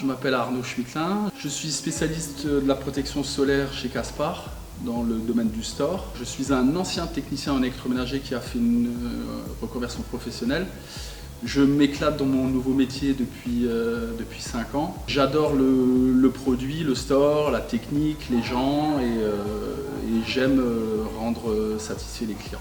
je m'appelle Arnaud Schmittlin. Je suis spécialiste de la protection solaire chez Caspar dans le domaine du store. Je suis un ancien technicien en électroménager qui a fait une reconversion professionnelle. Je m'éclate dans mon nouveau métier depuis 5 ans. J'adore le produit, le store, la technique, les gens et j'aime rendre satisfaits les clients.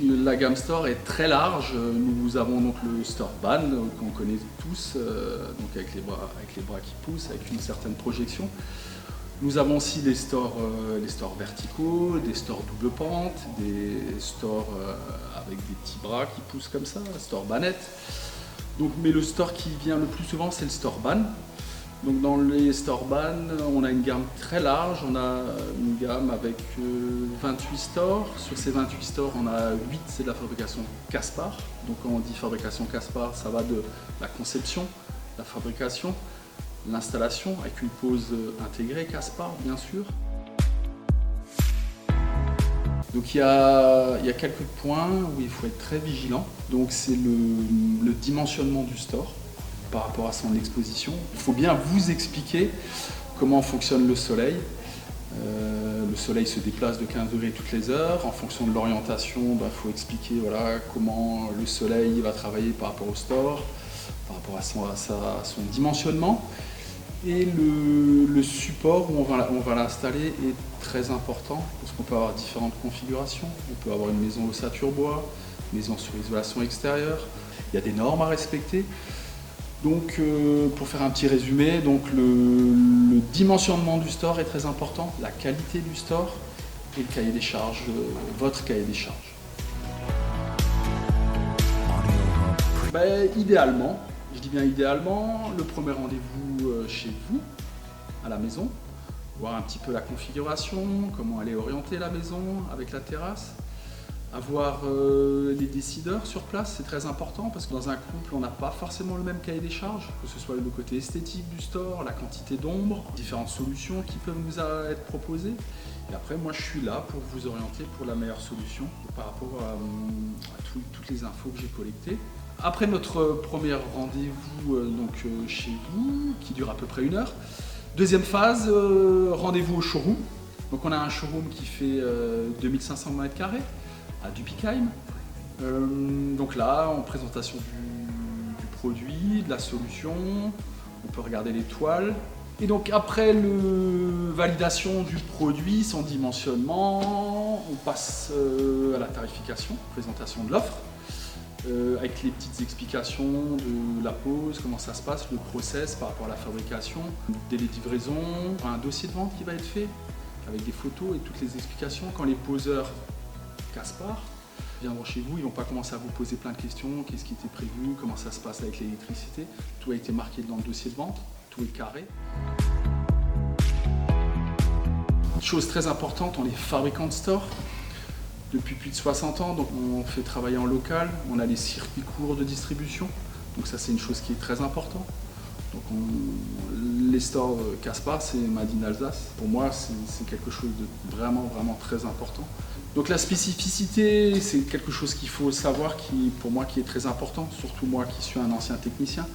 La gamme store est très large. Nous avons donc le store ban qu'on connaît tous, donc avec les bras qui poussent, avec une certaine projection. Nous avons aussi les stores verticaux, des stores double pente, des stores avec des petits bras qui poussent comme ça, store banette. Donc, mais le store qui vient le plus souvent, c'est le store ban. Donc dans les stores ban, on a une gamme très large, on a une gamme avec 28 stores. Sur ces 28 stores, on a 8, c'est de la fabrication Caspar. Donc quand on dit fabrication Caspar, ça va de la conception, la fabrication, l'installation avec une pose intégrée Caspar bien sûr. Donc il y a quelques points où il faut être très vigilant. Donc c'est le dimensionnement du store par rapport à son exposition. Il faut bien vous expliquer comment fonctionne le soleil. Le soleil se déplace de 15 degrés toutes les heures. En fonction de l'orientation, il faut expliquer comment le soleil va travailler par rapport au store, par rapport à son dimensionnement. Et le support où on va l'installer est très important parce qu'on peut avoir différentes configurations. On peut avoir une maison ossature bois, une maison sur isolation extérieure. Il y a des normes à respecter. Donc, pour faire un petit résumé, donc le dimensionnement du store est très important, la qualité du store et le cahier des charges, votre cahier des charges. Idéalement, je dis bien idéalement, le premier rendez-vous chez vous, à la maison, voir un petit peu la configuration, comment elle est orientée la maison avec la terrasse. Avoir les décideurs sur place, c'est très important parce que dans un couple, on n'a pas forcément le même cahier des charges, que ce soit le côté esthétique du store, la quantité d'ombre, différentes solutions qui peuvent nous être proposées. Et après, moi, je suis là pour vous orienter pour la meilleure solution par rapport à toutes les infos que j'ai collectées. Après notre premier rendez-vous chez vous, qui dure à peu près 1 heure, deuxième phase, rendez-vous au showroom. Donc on a un showroom qui fait 2500 m² à Dupikheim. Donc là, en présentation du produit, de la solution, on peut regarder les toiles. Et donc après validation du produit, son dimensionnement, on passe à la tarification, présentation de l'offre, avec les petites explications de la pose, comment ça se passe, le process par rapport à la fabrication, délai de livraison, un dossier de vente qui va être fait avec des photos et toutes les explications. Quand les poseurs Caspar viendront chez vous, ils ne vont pas commencer à vous poser plein de questions, qu'est-ce qui était prévu, comment ça se passe avec l'électricité. Tout a été marqué dans le dossier de vente, tout est carré. Chose très importante, on est fabricant de store depuis plus de 60 ans, donc on fait travailler en local, on a les circuits courts de distribution, donc ça c'est une chose qui est très importante. Donc les stores Caspar, c'est Made in Alsace. Pour moi, c'est quelque chose de vraiment très important. Donc la spécificité, c'est quelque chose qu'il faut savoir, pour moi, qui est très important, surtout moi qui suis un ancien technicien.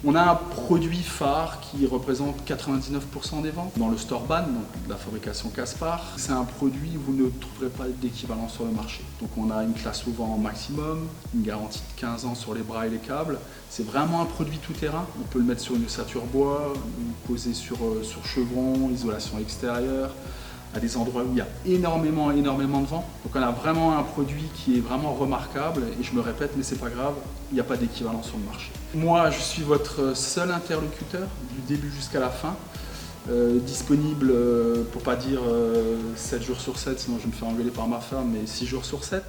On a un produit phare qui représente 99% des ventes dans le store ban, donc la fabrication Caspar. C'est un produit où vous ne trouverez pas d'équivalent sur le marché. Donc on a une classe au vent maximum, une garantie de 15 ans sur les bras et les câbles. C'est vraiment un produit tout-terrain. On peut le mettre sur une ossature bois, poser sur chevron, isolation extérieure, à des endroits où il y a énormément de vent. Donc on a vraiment un produit qui est vraiment remarquable et je me répète, mais c'est pas grave, il n'y a pas d'équivalent sur le marché. Moi, je suis votre seul interlocuteur du début jusqu'à la fin, disponible, pour pas dire 7 jours sur 7, sinon je me fais engueuler par ma femme, mais 6 jours sur 7.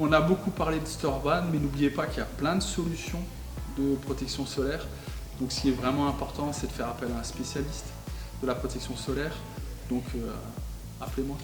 On a beaucoup parlé de store ban, mais n'oubliez pas qu'il y a plein de solutions de protection solaire. Donc ce qui est vraiment important, c'est de faire appel à un spécialiste de la protection solaire. Donc appelez-moi.